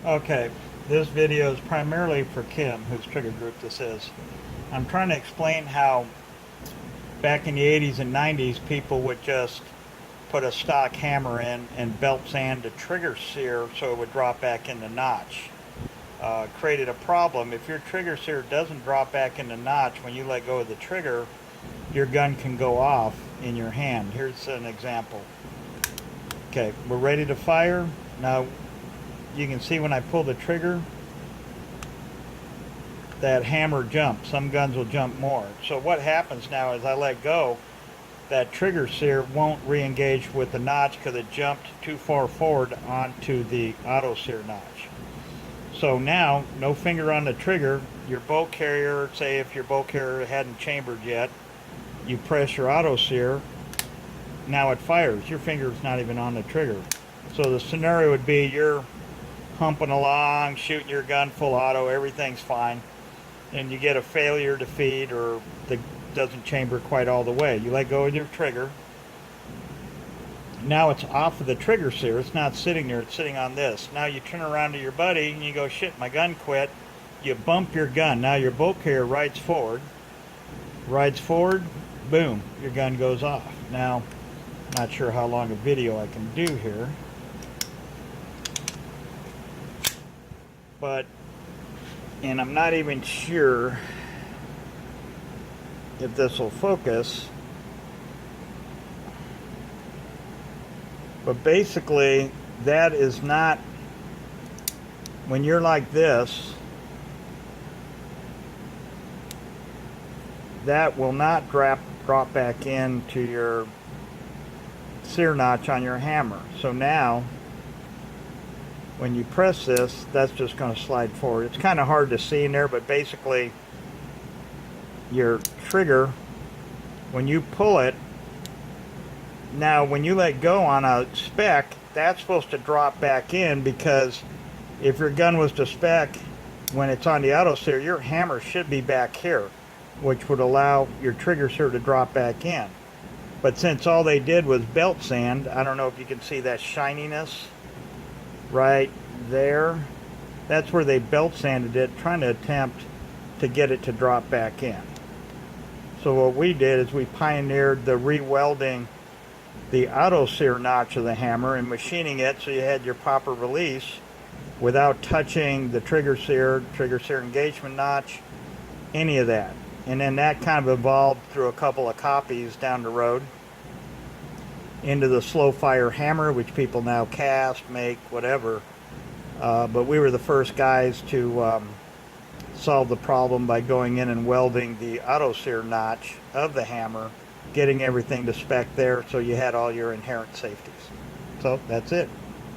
Okay, this video is primarily for Kim, whose trigger group this is. I'm trying to explain how back in the 80s and 90s people would just put a stock hammer in and belt sand the trigger sear so it would drop back in the notch. Created a problem. If your trigger sear doesn't drop back in the notch when you let go of the trigger, your gun can go off in your hand. Here's an example. Okay, we're ready to fire. Now you can see when I pull the trigger, that hammer jumps. Some guns will jump more. So what happens now is I let go, that trigger sear won't re-engage with the notch because it jumped too far forward onto the auto sear notch. So now, no finger on the trigger, your bolt carrier, say if your bolt carrier hadn't chambered yet, you press your auto sear, now it fires. Your finger's not even on the trigger. So the scenario would be you're humping along, shooting your gun full auto, everything's fine, and you get a failure to feed or the doesn't chamber quite all the way. You let go of your trigger. Now it's off of the trigger sear. It's not sitting there, it's sitting on this. Now you turn around to your buddy and you go, shit, my gun quit. You bump your gun. Now your bolt carrier rides forward, boom, your gun goes off. Now, not sure how long a video I can do here, but, and I'm not even sure if this will focus, but basically that is not, when you're like this, that will not drop back into your sear notch on your hammer. So now when you press this, that's just going to slide forward. It's kind of hard to see in there, but basically your trigger, when you pull it, now when you let go on a spec, that's supposed to drop back in, because if your gun was to spec when it's on the auto sear, your hammer should be back here, which would allow your trigger sear to drop back in. But since all they did was belt sand, I don't know if you can see that shininess right there, that's where they belt sanded it, trying to attempt to get it to drop back in. So what we did is we pioneered the re-welding the auto sear notch of the hammer and machining it so you had your proper release without touching the trigger sear engagement notch, any of that. And then that kind of evolved through a couple of copies down the road into the slow fire hammer, which people now cast, make, whatever. But we were the first guys to solve the problem by going in and welding the auto sear notch of the hammer, getting everything to spec there so you had all your inherent safeties. So that's it.